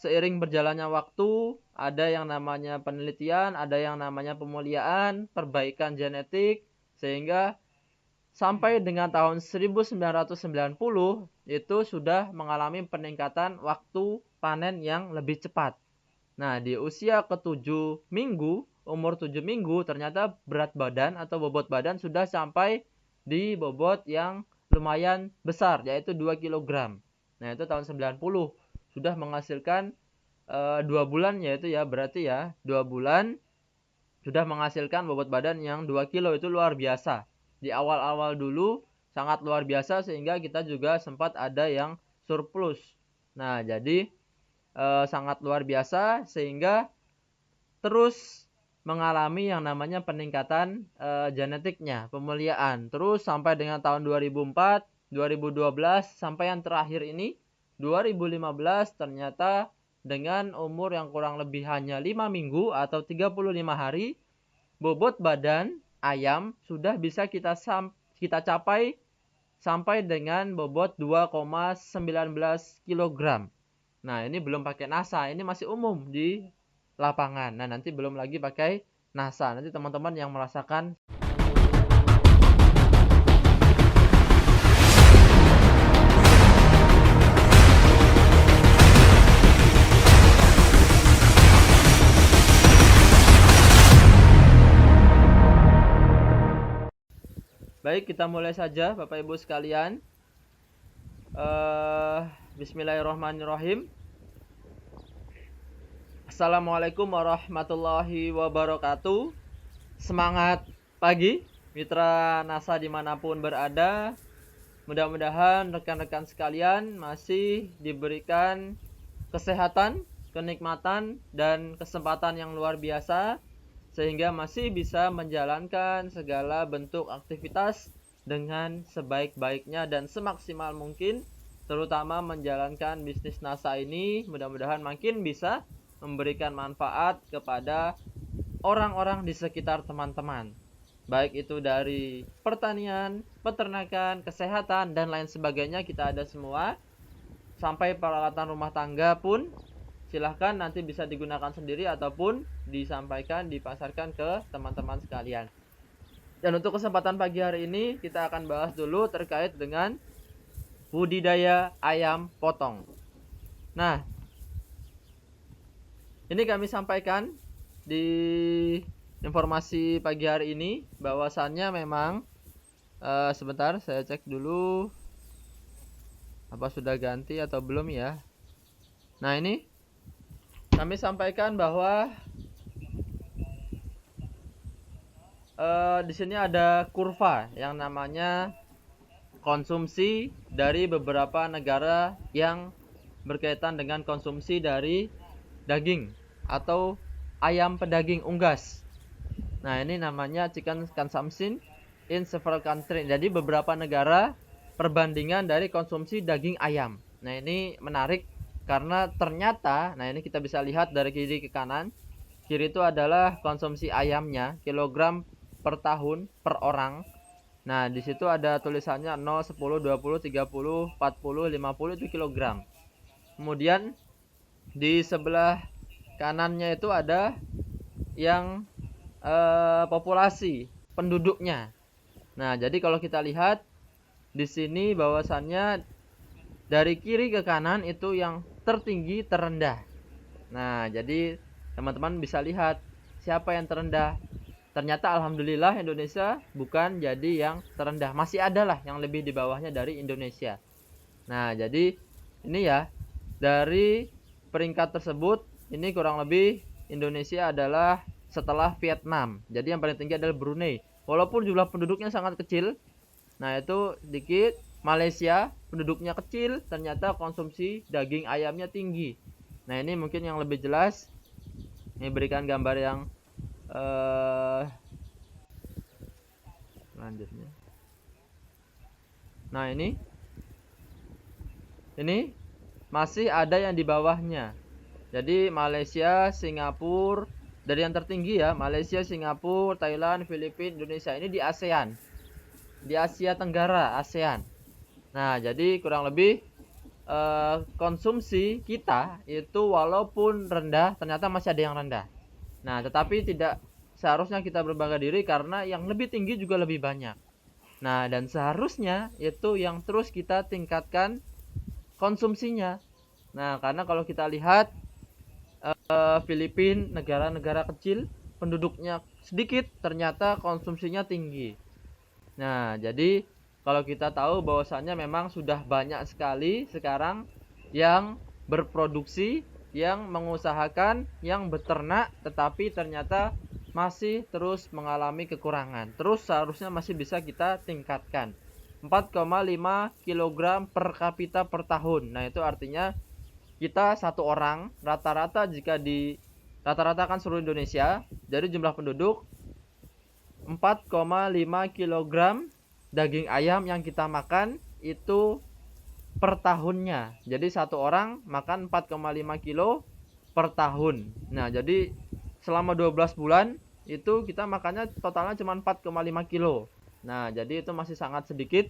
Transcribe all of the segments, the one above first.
seiring berjalannya waktu, ada yang namanya penelitian, ada yang namanya pemuliaan, perbaikan genetik, sehingga sampai dengan tahun 1990 itu sudah mengalami peningkatan waktu panen yang lebih cepat. Nah, di usia ke-7 minggu, umur 7 minggu, ternyata berat badan atau bobot badan sudah sampai di bobot yang lumayan besar, yaitu 2 kg. Nah, itu tahun 90 sudah menghasilkan 2 bulan, yaitu ya berarti ya 2 bulan sudah menghasilkan bobot badan yang 2 kilo. Itu luar biasa. Di awal-awal dulu sangat luar biasa sehingga kita juga sempat ada yang surplus. Nah, jadi sangat luar biasa sehingga terus mengalami yang namanya peningkatan genetiknya, pemuliaan. Terus sampai dengan tahun 2004, 2012 sampai yang terakhir ini 2015 ternyata dengan umur yang kurang lebih hanya 5 minggu atau 35 hari, bobot badan ayam sudah bisa kita capai sampai dengan bobot 2,19 kg. Nah, ini belum pakai NASA, ini masih umum di lapangan. Nah, nanti belum lagi pakai NASA. Nanti teman-teman yang merasakan. Baik, kita mulai saja Bapak Ibu sekalian. Bismillahirrahmanirrahim. Assalamualaikum warahmatullahi wabarakatuh. Semangat pagi mitra NASA dimanapun berada. Mudah-mudahan rekan-rekan sekalian masih diberikan kesehatan, kenikmatan, dan kesempatan yang luar biasa sehingga masih bisa menjalankan segala bentuk aktivitas dengan sebaik-baiknya dan semaksimal mungkin, terutama menjalankan bisnis NASA ini. Mudah-mudahan makin bisa memberikan manfaat kepada orang-orang di sekitar teman-teman, baik itu dari pertanian, peternakan, kesehatan, dan lain sebagainya. Kita ada semua, sampai peralatan rumah tangga pun silahkan nanti bisa digunakan sendiri ataupun disampaikan, dipasarkan ke teman-teman sekalian. Dan untuk kesempatan pagi hari ini kita akan bahas dulu terkait dengan budidaya ayam potong. Nah, ini kami sampaikan di informasi pagi hari ini bahwasannya memang sebentar saya cek dulu apa sudah ganti atau belum ya. Nah, ini kami sampaikan bahwa di sini ada kurva yang namanya konsumsi dari beberapa negara yang berkaitan dengan konsumsi dari daging atau ayam pedaging unggas. Nah, ini namanya chicken consumption in several countries. Jadi beberapa negara perbandingan dari konsumsi daging ayam. Nah, ini menarik karena ternyata, nah ini kita bisa lihat dari kiri ke kanan. Kiri itu adalah konsumsi ayamnya, kilogram per tahun per orang. Nah, di situ ada tulisannya 0, 10, 20, 30, 40, 50 itu kilogram. Kemudian di sebelah kanannya itu ada yang populasi penduduknya. Nah, jadi kalau kita lihat di sini bahwasannya dari kiri ke kanan itu yang tertinggi terendah. Nah, jadi teman-teman bisa lihat siapa yang terendah. Ternyata alhamdulillah Indonesia bukan jadi yang terendah. Masih ada lah yang lebih di bawahnya dari Indonesia. Nah, jadi ini ya, dari peringkat tersebut ini kurang lebih Indonesia adalah setelah Vietnam. Jadi yang paling tinggi adalah Brunei. Walaupun jumlah penduduknya sangat kecil. Nah, itu sedikit. Malaysia penduduknya kecil, ternyata konsumsi daging ayamnya tinggi. Nah, ini mungkin yang lebih jelas. Ini berikan gambar yang selanjutnya. Nah, ini masih ada yang di bawahnya. Jadi Malaysia, Singapura, dari yang tertinggi ya, Malaysia, Singapura, Thailand, Filipina, Indonesia. Ini di ASEAN, di Asia Tenggara, ASEAN. Nah, jadi kurang lebih konsumsi kita itu walaupun rendah, ternyata masih ada yang rendah. Nah, tetapi tidak seharusnya kita berbangga diri karena yang lebih tinggi juga lebih banyak. Nah, dan seharusnya itu yang terus kita tingkatkan konsumsinya. Nah, karena kalau kita lihat Filipina, negara-negara kecil, penduduknya sedikit, ternyata konsumsinya tinggi. Nah, jadi kalau kita tahu bahwasannya memang sudah banyak sekali sekarang yang berproduksi, yang mengusahakan, yang beternak, tetapi ternyata masih terus mengalami kekurangan. Terus seharusnya masih bisa kita tingkatkan. 4,5 kg per kapita per tahun. Nah, itu artinya kita satu orang rata-rata jika di rata-rata kan seluruh Indonesia dari jumlah penduduk 4,5 kg daging ayam yang kita makan itu per tahunnya. Jadi satu orang makan 4,5 kilo per tahun. Nah, jadi selama 12 bulan itu kita makannya totalnya cuma 4,5 kilo. Nah, jadi itu masih sangat sedikit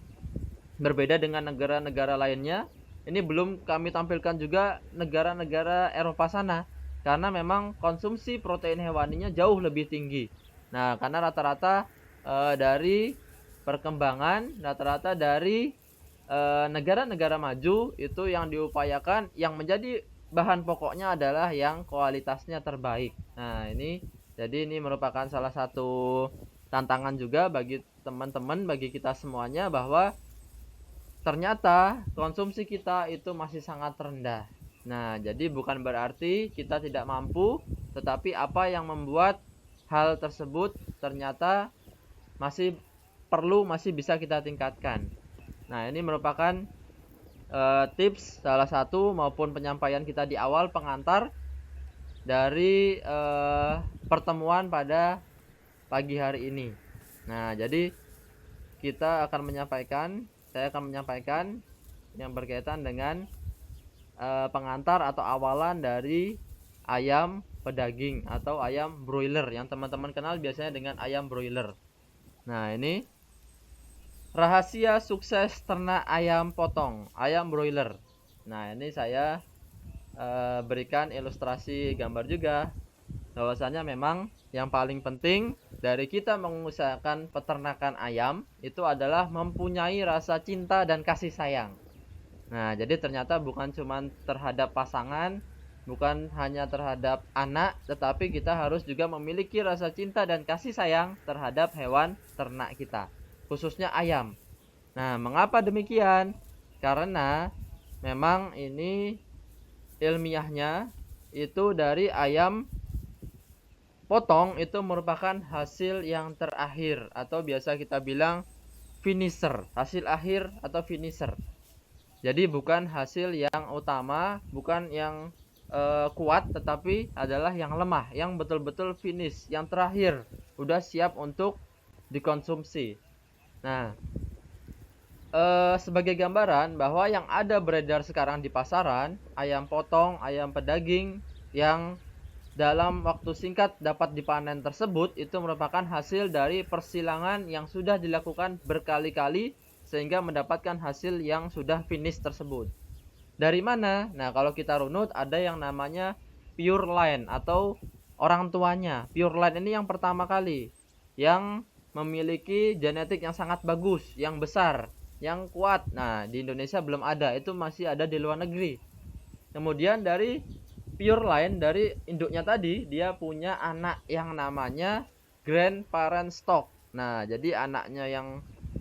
berbeda dengan negara-negara lainnya. Ini belum kami tampilkan juga negara-negara Eropa sana, karena memang konsumsi protein hewaninya jauh lebih tinggi. Nah, karena rata-rata dari perkembangan, rata-rata dari negara-negara maju itu yang diupayakan, yang menjadi bahan pokoknya adalah yang kualitasnya terbaik. Nah, jadi ini merupakan salah satu tantangan juga bagi teman-teman, bagi kita semuanya, bahwa ternyata konsumsi kita itu masih sangat rendah. Nah, jadi bukan berarti kita tidak mampu, tetapi apa yang membuat hal tersebut ternyata masih bisa kita tingkatkan. Nah, ini merupakan tips salah satu maupun penyampaian kita di awal pengantar dari pertemuan pada pagi hari ini. Nah, jadi saya akan menyampaikan yang berkaitan dengan pengantar atau awalan dari ayam pedaging atau ayam broiler yang teman-teman kenal biasanya dengan ayam broiler. Nah, ini rahasia sukses ternak ayam potong, ayam broiler. Nah, ini saya berikan ilustrasi gambar juga bahwasanya memang yang paling penting dari kita mengusahakan peternakan ayam itu adalah mempunyai rasa cinta dan kasih sayang. Nah, jadi ternyata bukan cuma terhadap pasangan, bukan hanya terhadap anak, tetapi kita harus juga memiliki rasa cinta dan kasih sayang terhadap hewan ternak kita, khususnya ayam. Nah, mengapa demikian? Karena memang ini ilmiahnya itu dari ayam potong itu merupakan hasil yang terakhir atau biasa kita bilang finisher, hasil akhir atau finisher. Jadi bukan hasil yang utama, bukan yang kuat, tetapi adalah yang lemah, yang betul-betul finish, yang terakhir, udah siap untuk dikonsumsi. Nah, sebagai gambaran bahwa yang ada beredar sekarang di pasaran, ayam potong, ayam pedaging yang dalam waktu singkat dapat dipanen tersebut itu merupakan hasil dari persilangan yang sudah dilakukan berkali-kali sehingga mendapatkan hasil yang sudah finish tersebut. Dari mana? Nah, kalau kita runut ada yang namanya pure line atau orang tuanya. Pure line ini yang pertama kali yang memiliki genetik yang sangat bagus, yang besar, yang kuat. Nah, di Indonesia belum ada, itu masih ada di luar negeri. Kemudian dari pure line, dari induknya tadi, dia punya anak yang namanya grandparent stock. Nah, jadi anaknya yang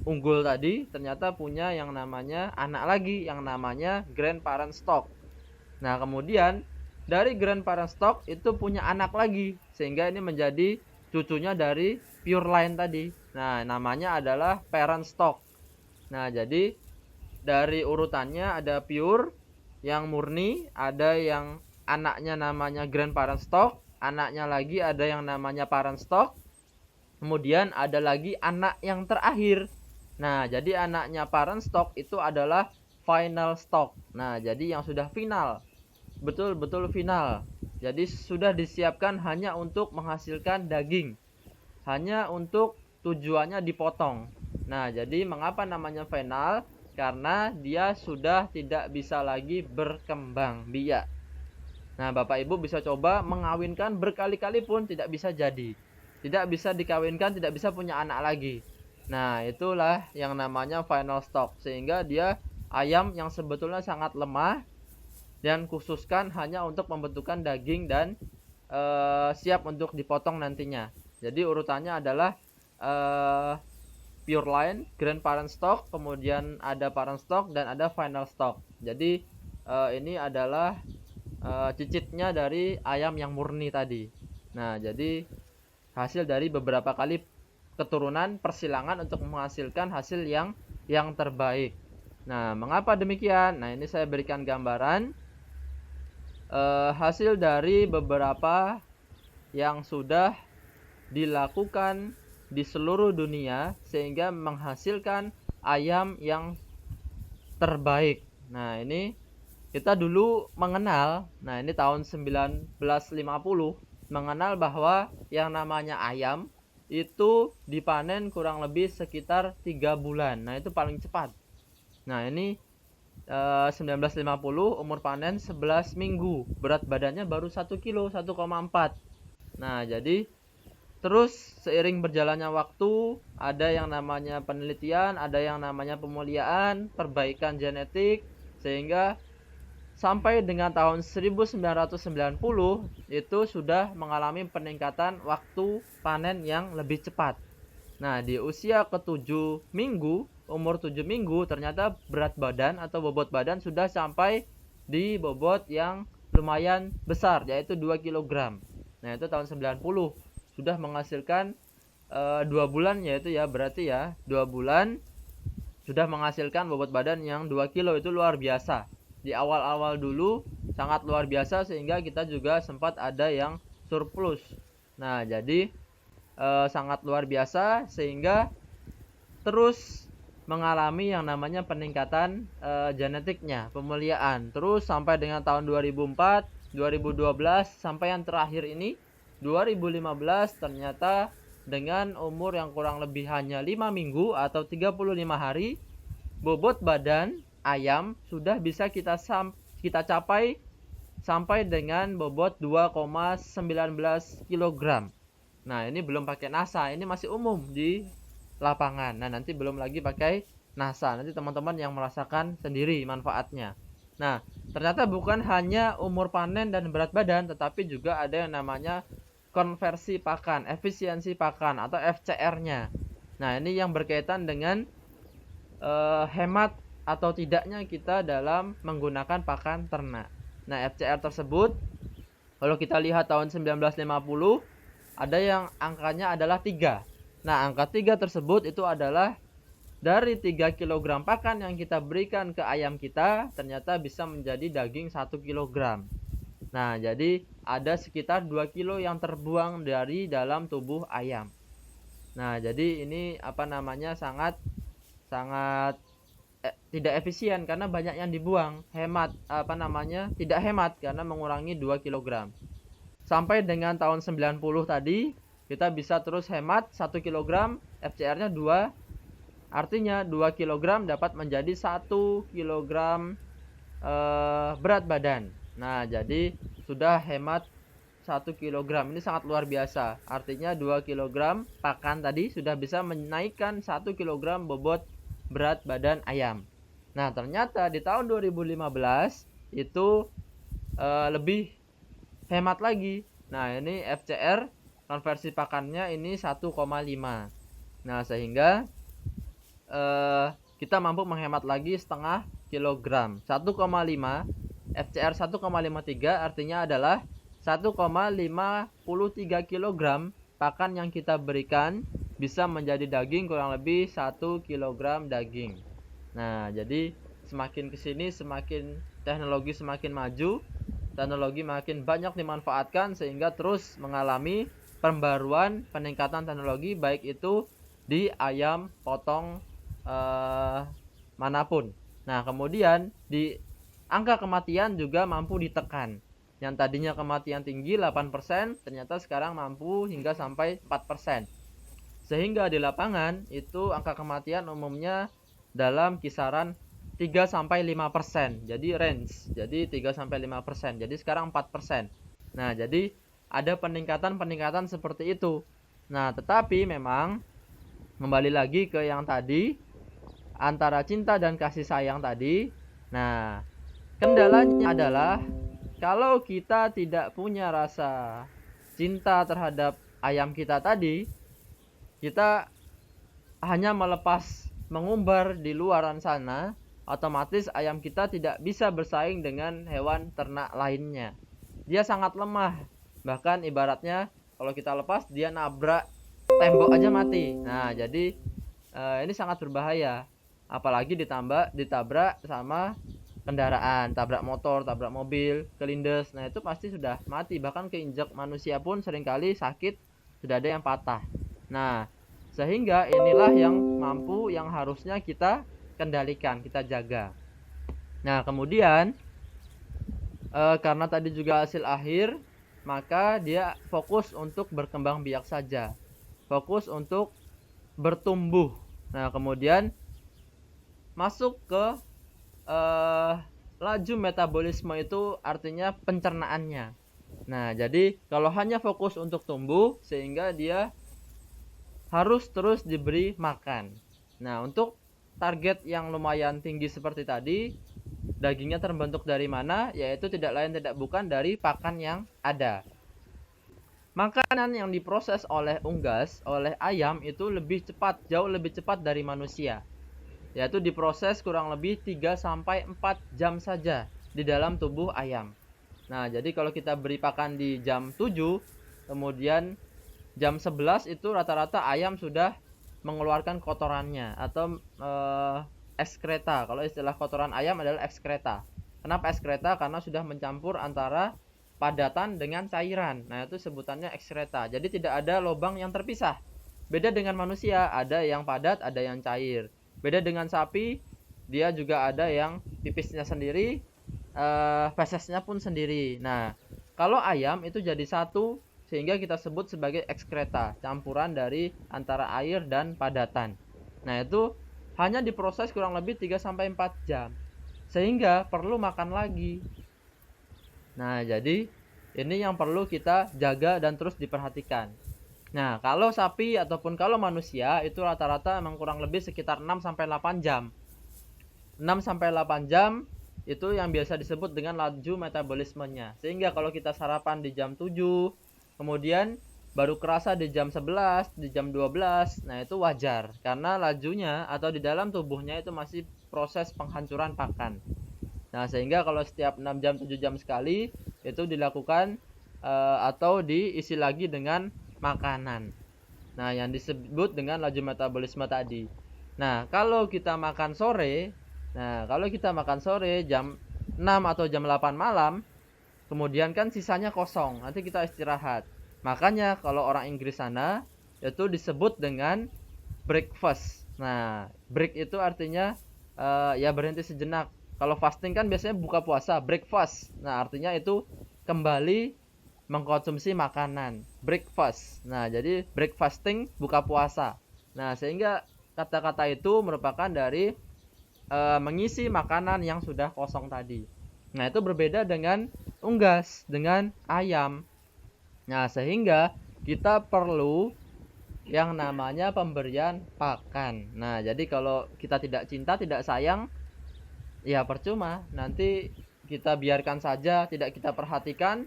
unggul tadi ternyata punya yang namanya anak lagi yang namanya grandparent stock. Nah, kemudian dari grandparent stock itu punya anak lagi sehingga ini menjadi cucunya dari pure line tadi. Nah, namanya adalah parent stock. Nah, jadi dari urutannya ada pure yang murni, ada yang anaknya namanya grandparent stock, anaknya lagi ada yang namanya parent stock, kemudian ada lagi anak yang terakhir. Nah, jadi anaknya parent stock itu adalah final stock. Nah, jadi yang sudah final, betul-betul final. Jadi sudah disiapkan hanya untuk menghasilkan daging, hanya untuk tujuannya dipotong. Nah, jadi mengapa namanya final? karena dia sudah tidak bisa lagi berkembang biak. Nah, Bapak Ibu bisa coba mengawinkan berkali-kali pun tidak bisa jadi. Tidak bisa dikawinkan, tidak bisa punya anak lagi. Nah, itulah yang namanya final stock. Sehingga dia ayam yang sebetulnya sangat lemah dan khususkan hanya untuk pembentukan daging dan siap untuk dipotong nantinya. Jadi urutannya adalah pure line, grand parent stock, kemudian ada parent stock dan ada final stock. Jadi ini adalah cicitnya dari ayam yang murni tadi. Nah, jadi hasil dari beberapa kali keturunan persilangan untuk menghasilkan hasil yang terbaik. Nah, mengapa demikian? Nah, ini saya berikan gambaran hasil dari beberapa yang sudah dilakukan di seluruh dunia sehingga menghasilkan ayam yang terbaik. Nah, ini kita dulu mengenal, nah ini tahun 1950, mengenal bahwa yang namanya ayam itu dipanen kurang lebih sekitar 3 bulan. Nah, itu paling cepat. Nah, ini 1950 umur panen 11 minggu. Berat badannya baru 1 kilo, 1,4. Nah, jadi terus seiring berjalannya waktu, ada yang namanya penelitian, ada yang namanya pemuliaan, perbaikan genetik, sehingga sampai dengan tahun 1990 itu sudah mengalami peningkatan waktu panen yang lebih cepat. Nah, di usia ke-7 minggu, umur 7 minggu, ternyata berat badan atau bobot badan sudah sampai di bobot yang lumayan besar, yaitu 2 kg. Nah, itu tahun 90 sudah menghasilkan 2 bulan, yaitu ya berarti ya 2 bulan sudah menghasilkan bobot badan yang 2 kilo. Itu luar biasa. Di awal-awal dulu sangat luar biasa sehingga kita juga sempat ada yang surplus. Nah, jadi sangat luar biasa sehingga terus mengalami yang namanya peningkatan genetiknya, pemuliaan. Terus sampai dengan tahun 2004, 2012 sampai yang terakhir ini 2015 ternyata dengan umur yang kurang lebih hanya 5 minggu atau 35 hari, bobot badan ayam sudah bisa kita capai sampai dengan bobot 2,19 kg. Nah, ini belum pakai NASA, ini masih umum di lapangan. Nah, nanti belum lagi pakai NASA. Nanti teman-teman yang merasakan sendiri manfaatnya. Nah, ternyata bukan hanya umur panen dan berat badan, tetapi juga ada yang namanya konversi pakan, efisiensi pakan atau FCR-nya. Nah, ini yang berkaitan dengan hemat atau tidaknya kita dalam menggunakan pakan ternak. Nah, FCR tersebut kalau kita lihat tahun 1950 ada yang angkanya adalah 3. Nah, angka 3 tersebut itu adalah dari 3 kg pakan yang kita berikan ke ayam kita ternyata bisa menjadi daging 1 kg. Nah, jadi ada sekitar 2 kilo yang terbuang dari dalam tubuh ayam. Nah, jadi ini sangat tidak efisien karena banyak yang dibuang. Tidak hemat karena mengurangi 2 kg. Sampai dengan tahun 90 tadi kita bisa terus hemat 1 kg, FCR-nya 2. Artinya 2 kg dapat menjadi 1 kg berat badan. Nah, jadi sudah hemat 1 kg. Ini sangat luar biasa. Artinya 2 kg pakan tadi sudah bisa menaikkan 1 kg bobot berat badan ayam. Nah, ternyata di tahun 2015 itu lebih hemat lagi. Nah, ini FCR konversi pakannya ini 1,5. Nah, sehingga kita mampu menghemat lagi setengah kilogram. 1,5 FCR 1,53 artinya adalah 1,53 kg pakan yang kita berikan bisa menjadi daging kurang lebih 1 kg daging. Nah, jadi semakin kesini semakin teknologi semakin maju, teknologi makin banyak dimanfaatkan sehingga terus mengalami pembaruan peningkatan teknologi baik itu di ayam potong manapun. Nah, kemudian di angka kematian juga mampu ditekan. Yang tadinya kematian tinggi 8%, ternyata sekarang mampu hingga sampai 4%. Sehingga di lapangan itu angka kematian umumnya dalam kisaran 3-5%. Jadi range. Jadi 3-5%. Jadi sekarang 4%. Nah, jadi ada peningkatan-peningkatan seperti itu. Nah, tetapi memang kembali lagi ke yang tadi, antara cinta dan kasih sayang tadi. Nah, kendalanya adalah kalau kita tidak punya rasa cinta terhadap ayam kita tadi, kita hanya melepas mengumbar di luaran sana, otomatis ayam kita tidak bisa bersaing dengan hewan ternak lainnya. Dia sangat lemah. Bahkan ibaratnya kalau kita lepas dia nabrak tembok aja mati. Nah, jadi ini sangat berbahaya. Apalagi ditabrak sama kendaraan, tabrak motor, tabrak mobil, kelindes. Nah, itu pasti sudah mati. Bahkan keinjak manusia pun seringkali sakit, sudah ada yang patah. Nah, sehingga inilah yang mampu, yang harusnya kita kendalikan, kita jaga. Nah, kemudian karena tadi juga hasil akhir, maka dia fokus untuk berkembang biak saja, fokus untuk bertumbuh. Nah, kemudian masuk ke laju metabolisme, itu artinya pencernaannya. Nah, jadi kalau hanya fokus untuk tumbuh, sehingga dia harus terus diberi makan. Nah, untuk target yang lumayan tinggi seperti tadi, dagingnya terbentuk dari mana? Yaitu tidak lain tidak bukan dari pakan yang ada. Makanan yang diproses oleh unggas, oleh ayam itu lebih cepat, jauh lebih cepat dari manusia. Yaitu diproses kurang lebih 3-4 jam saja di dalam tubuh ayam. Nah, jadi kalau kita beri pakan di jam 7, kemudian jam 11 itu rata-rata ayam sudah mengeluarkan kotorannya atau ekskreta. Kalau istilah kotoran ayam adalah ekskreta. Kenapa ekskreta? Karena sudah mencampur antara padatan dengan cairan. Nah, itu sebutannya ekskreta. Jadi tidak ada lubang yang terpisah. Beda dengan manusia, ada yang padat, ada yang cair. Beda dengan sapi, dia juga ada yang pipisnya sendiri, fesesnya pun sendiri. Nah, kalau ayam itu jadi satu, sehingga kita sebut sebagai ekskreta, campuran dari antara air dan padatan. Nah, itu hanya diproses kurang lebih 3-4 jam, sehingga perlu makan lagi. Nah, jadi ini yang perlu kita jaga dan terus diperhatikan. Nah, kalau sapi ataupun kalau manusia itu rata-rata memang kurang lebih sekitar 6-8 jam. 6-8 jam itu yang biasa disebut dengan laju metabolismenya. Sehingga kalau kita sarapan di jam 7, kemudian baru kerasa di jam 11, di jam 12, nah itu wajar. Karena lajunya atau di dalam tubuhnya itu masih proses penghancuran pakan. Nah, sehingga kalau setiap 6 jam, 7 jam sekali, itu dilakukan atau diisi lagi dengan makanan. Nah, yang disebut dengan laju metabolisme tadi. Nah, kalau kita makan sore, jam 6 atau jam 8 malam, kemudian kan sisanya kosong, nanti kita istirahat. Makanya kalau orang Inggris sana itu disebut dengan breakfast. Nah, break itu artinya ya berhenti sejenak. Kalau fasting kan biasanya buka puasa, breakfast. Nah, artinya itu kembali mengkonsumsi makanan, breakfast. Nah, jadi breakfasting, buka puasa. Nah, sehingga kata-kata itu merupakan dari mengisi makanan yang sudah kosong tadi. Nah, itu berbeda dengan unggas, dengan ayam. Nah, sehingga kita perlu yang namanya pemberian pakan. Nah, jadi kalau kita tidak cinta, tidak sayang, ya percuma. Nanti kita biarkan saja, tidak kita perhatikan,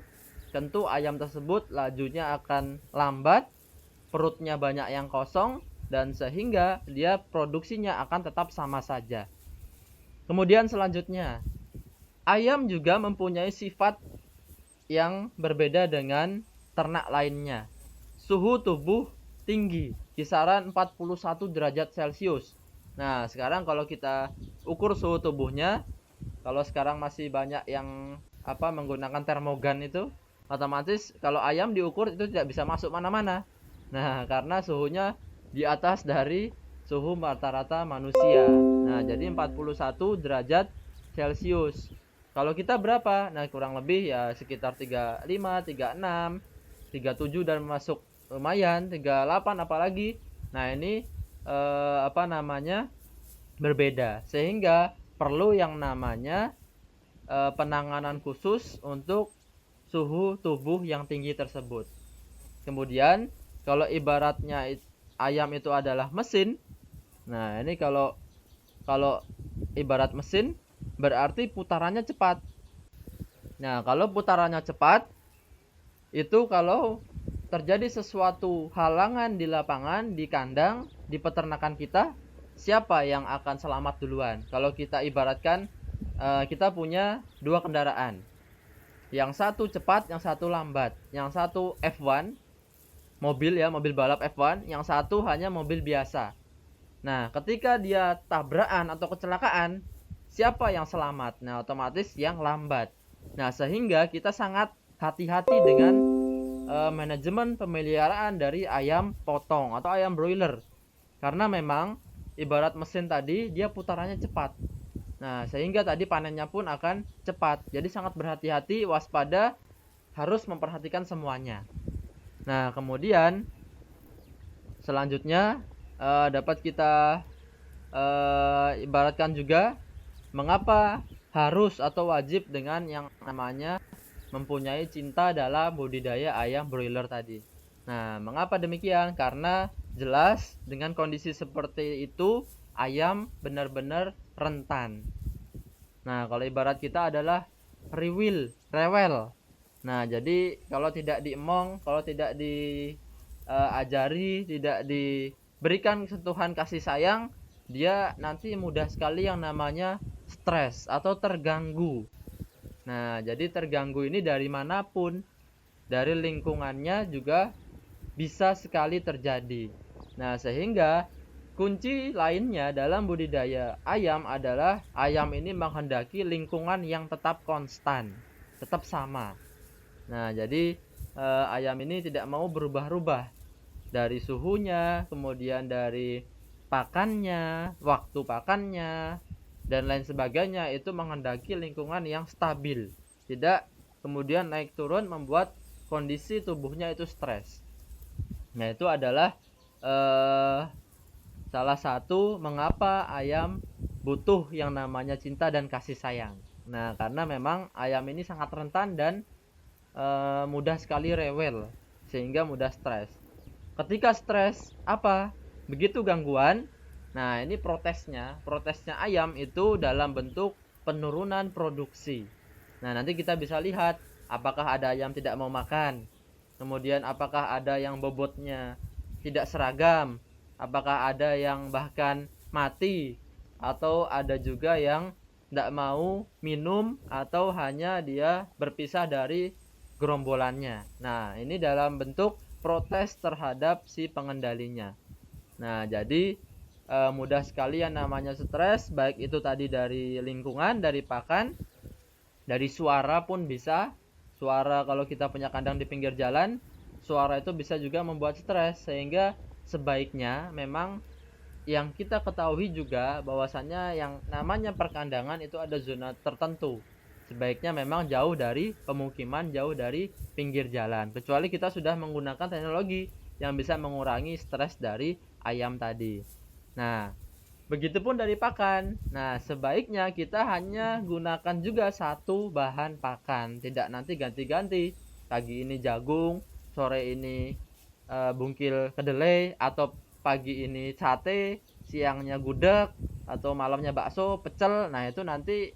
tentu ayam tersebut lajunya akan lambat, perutnya banyak yang kosong, dan sehingga dia produksinya akan tetap sama saja. Kemudian selanjutnya, ayam juga mempunyai sifat yang berbeda dengan ternak lainnya. Suhu tubuh tinggi, kisaran 41 derajat Celcius. Nah, sekarang kalau kita ukur suhu tubuhnya, kalau sekarang masih banyak yang menggunakan termogan itu, otomatis kalau ayam diukur itu tidak bisa masuk mana-mana. Nah, karena suhunya di atas dari suhu rata-rata manusia. Nah, jadi 41 derajat Celcius. Kalau kita berapa? Nah, kurang lebih ya sekitar 35, 36, 37 dan masuk lumayan 38 apalagi. Nah, ini berbeda, sehingga perlu yang namanya penanganan khusus untuk suhu tubuh yang tinggi tersebut. Kemudian kalau ibaratnya ayam itu adalah mesin, nah ini kalau kalau ibarat mesin berarti putarannya cepat. Nah, kalau putarannya cepat itu kalau terjadi sesuatu halangan di lapangan, di kandang, di peternakan kita, siapa yang akan selamat duluan? Kalau kita ibaratkan kita punya dua kendaraan. Yang satu cepat, yang satu lambat. Yang satu F1, mobil ya, mobil balap F1, yang satu hanya mobil biasa. Nah, ketika dia tabrakan atau kecelakaan, siapa yang selamat? Nah, otomatis yang lambat. Nah, sehingga kita sangat hati-hati dengan manajemen pemeliharaan dari ayam potong atau ayam broiler. Karena memang ibarat mesin tadi, dia putarannya cepat. Nah, sehingga tadi panennya pun akan cepat. Jadi sangat berhati-hati, waspada, harus memperhatikan semuanya. Nah, kemudian selanjutnya dapat kita ibaratkan juga mengapa harus atau wajib dengan yang namanya mempunyai cinta dalam budidaya ayam broiler tadi. Nah, mengapa demikian? Karena jelas dengan kondisi seperti itu ayam benar-benar rentan. Nah, kalau ibarat kita adalah rewel. Nah, jadi kalau tidak diemong, kalau tidak diajari, tidak diberikan sentuhan kasih sayang, dia nanti mudah sekali yang namanya stres atau terganggu. Nah, jadi terganggu ini dari manapun, dari lingkungannya juga bisa sekali terjadi. Nah, sehingga kunci lainnya dalam budidaya ayam adalah ayam ini menghendaki lingkungan yang tetap konstan, tetap sama. Nah, jadi ayam ini tidak mau berubah-ubah dari suhunya, kemudian dari pakannya, waktu pakannya, dan lain sebagainya. Itu menghendaki lingkungan yang stabil, tidak kemudian naik turun membuat kondisi tubuhnya itu stres. Nah, itu adalah salah satu mengapa ayam butuh yang namanya cinta dan kasih sayang. Nah, karena memang ayam ini sangat rentan dan mudah sekali rewel, sehingga mudah stres. Ketika stres, apa? Begitu gangguan, nah ini protesnya ayam itu dalam bentuk penurunan produksi. Nah, nanti kita bisa lihat apakah ada ayam tidak mau makan, kemudian apakah ada yang bobotnya tidak seragam, apakah ada yang bahkan mati, atau ada juga yang tidak mau minum atau hanya dia berpisah dari gerombolannya. Nah, ini dalam bentuk protes terhadap si pengendalinya. Nah, jadi mudah sekali yang namanya stres, baik itu tadi dari lingkungan, dari pakan, dari suara pun bisa. Suara kalau kita punya kandang di pinggir jalan, suara itu bisa juga membuat stres, sehingga sebaiknya memang yang kita ketahui juga bahwasannya yang namanya perkandangan itu ada zona tertentu. Sebaiknya memang jauh dari pemukiman, jauh dari pinggir jalan. Kecuali kita sudah menggunakan teknologi yang bisa mengurangi stres dari ayam tadi. Nah, begitupun dari pakan. Nah, sebaiknya kita hanya gunakan juga satu bahan pakan, tidak nanti ganti-ganti. Pagi ini jagung, sore ini bungkil kedelai, atau pagi ini sate, siangnya gudeg, atau malamnya bakso, pecel. Nah, itu nanti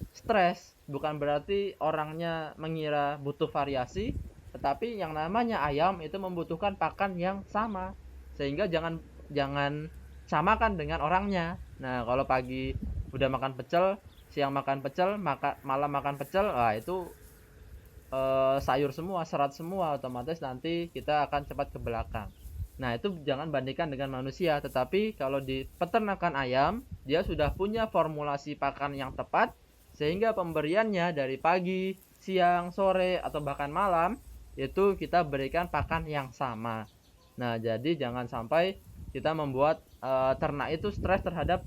stres. Bukan berarti orangnya mengira butuh variasi, tetapi yang namanya ayam itu membutuhkan pakan yang sama. Sehingga jangan samakan dengan orangnya. Nah, kalau pagi udah makan pecel, siang makan pecel, malam makan pecel, wah itu sayur semua, serat semua, otomatis nanti kita akan cepat ke belakang. Nah, itu jangan bandingkan dengan manusia, tetapi kalau di peternakan ayam, dia sudah punya formulasi pakan yang tepat, sehingga pemberiannya dari pagi, siang, sore, atau bahkan malam, itu kita berikan pakan yang sama. Nah, jadi jangan sampai kita membuat ternak itu stres terhadap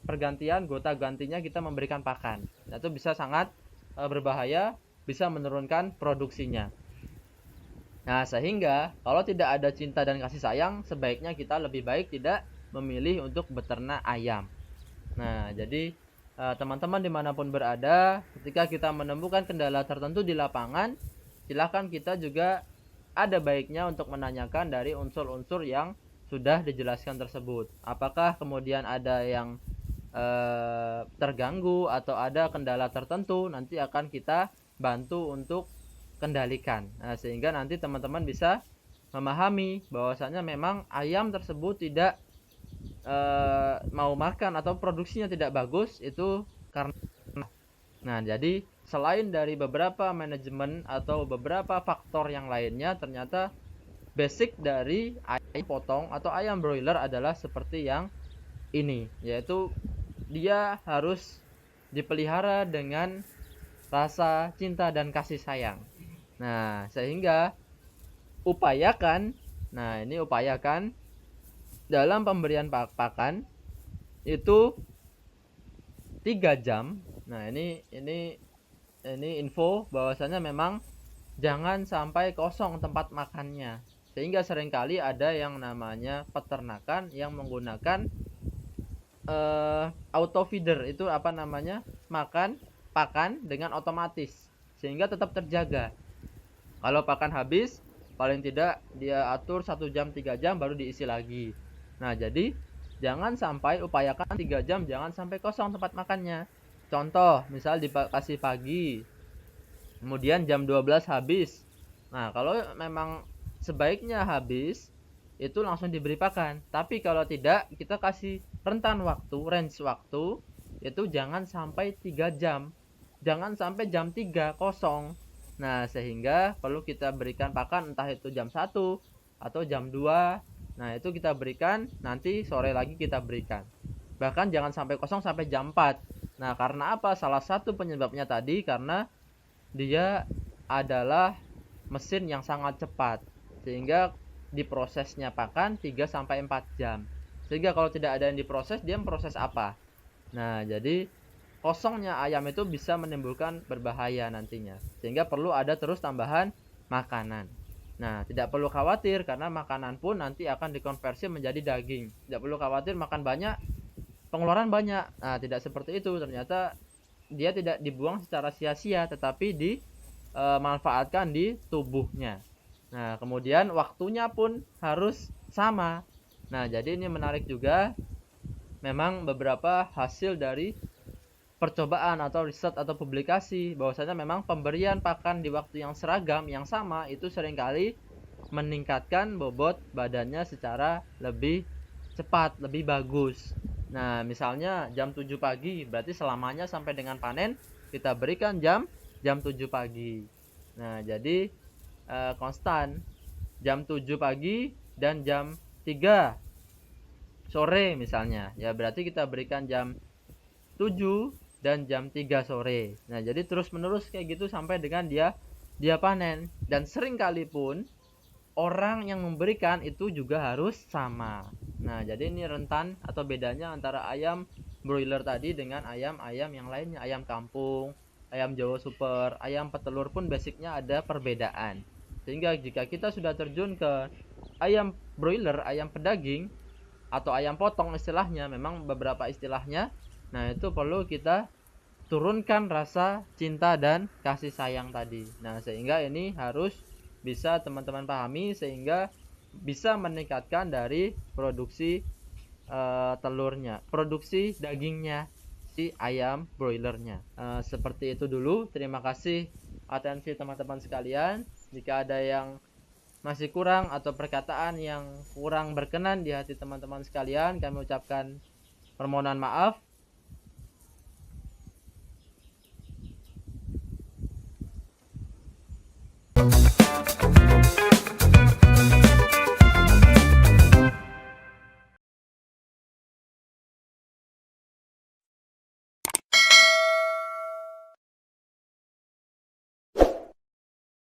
pergantian gonta-gantinya kita memberikan pakan. Nah, itu bisa sangat berbahaya, bisa menurunkan produksinya. Nah, sehingga kalau tidak ada cinta dan kasih sayang, sebaiknya kita lebih baik tidak memilih untuk beternak ayam. Nah, jadi teman-teman dimanapun berada, ketika kita menemukan kendala tertentu di lapangan, silakan kita juga ada baiknya untuk menanyakan dari unsur-unsur yang sudah dijelaskan tersebut. Apakah kemudian ada yang terganggu atau ada kendala tertentu, nanti akan kita bantu untuk kendalikan. Nah, sehingga nanti teman-teman bisa memahami bahwasanya memang ayam tersebut tidak mau makan atau produksinya tidak bagus itu karena. Nah, jadi selain dari beberapa manajemen atau beberapa faktor yang lainnya, ternyata basic dari ayam potong atau ayam broiler adalah seperti yang ini, yaitu dia harus dipelihara dengan rasa cinta dan kasih sayang. Nah, sehingga upayakan, ini upayakan dalam pemberian pakan itu 3 jam. Nah, ini info bahwasanya memang jangan sampai kosong tempat makannya. Sehingga seringkali ada yang namanya peternakan yang menggunakan auto feeder, itu apa namanya? Pakan dengan otomatis sehingga tetap terjaga. Kalau pakan habis, paling tidak dia atur 1 jam 3 jam baru diisi lagi. Nah, jadi jangan sampai upayakan 3 jam jangan sampai kosong tempat makannya. Contoh, misal dikasih pagi, kemudian jam 12 habis. Nah, kalau memang sebaiknya habis, itu langsung diberi pakan. Tapi kalau tidak, kita kasih rentan waktu, range waktu, itu jangan sampai 3 jam. Jangan sampai jam 3 kosong. Nah, sehingga perlu kita berikan pakan entah itu jam 1 atau jam 2. Nah, itu kita berikan, nanti sore lagi kita berikan. Bahkan jangan sampai kosong sampai jam 4. Nah, karena apa? Salah satu penyebabnya tadi karena dia adalah mesin yang sangat cepat. Sehingga diprosesnya pakan 3 sampai 4 jam. Sehingga kalau tidak ada yang diproses, dia memproses apa? Nah, jadi kosongnya ayam itu bisa menimbulkan berbahaya nantinya. Sehingga perlu ada terus tambahan makanan. Nah, tidak perlu khawatir karena makanan pun nanti akan dikonversi menjadi daging. Tidak perlu khawatir makan banyak, pengeluaran banyak. Nah, tidak seperti itu. Ternyata dia tidak dibuang secara sia-sia, tetapi dimanfaatkan di tubuhnya. Nah, kemudian waktunya pun harus sama. Nah, jadi ini menarik juga. Memang beberapa hasil dari percobaan atau riset atau publikasi bahwasanya memang pemberian pakan di waktu yang seragam yang sama itu seringkali meningkatkan bobot badannya secara lebih cepat, lebih bagus. Nah, misalnya jam 7 pagi, berarti selamanya sampai dengan panen kita berikan jam 7 pagi. Nah, jadi konstan jam 7 pagi dan jam 3 sore misalnya. Ya, berarti kita berikan jam 7 dan jam 3 sore. Nah, jadi terus-menerus kayak gitu sampai dengan dia panen. Dan sering kali pun orang yang memberikan itu juga harus sama. Nah, jadi ini rentan atau bedanya antara ayam broiler tadi dengan ayam-ayam yang lainnya, ayam kampung, ayam Jawa super, ayam petelur pun basicnya ada perbedaan. Sehingga jika kita sudah terjun ke ayam broiler, ayam pedaging atau ayam potong istilahnya, memang beberapa istilahnya, nah itu perlu kita turunkan rasa cinta dan kasih sayang tadi. Nah, sehingga ini harus bisa teman-teman pahami sehingga bisa meningkatkan dari produksi telurnya, produksi dagingnya si ayam broilernya. Seperti itu dulu. Terima kasih atensi teman-teman sekalian. Jika ada yang masih kurang atau perkataan yang kurang berkenan di hati teman-teman sekalian, kami ucapkan permohonan maaf.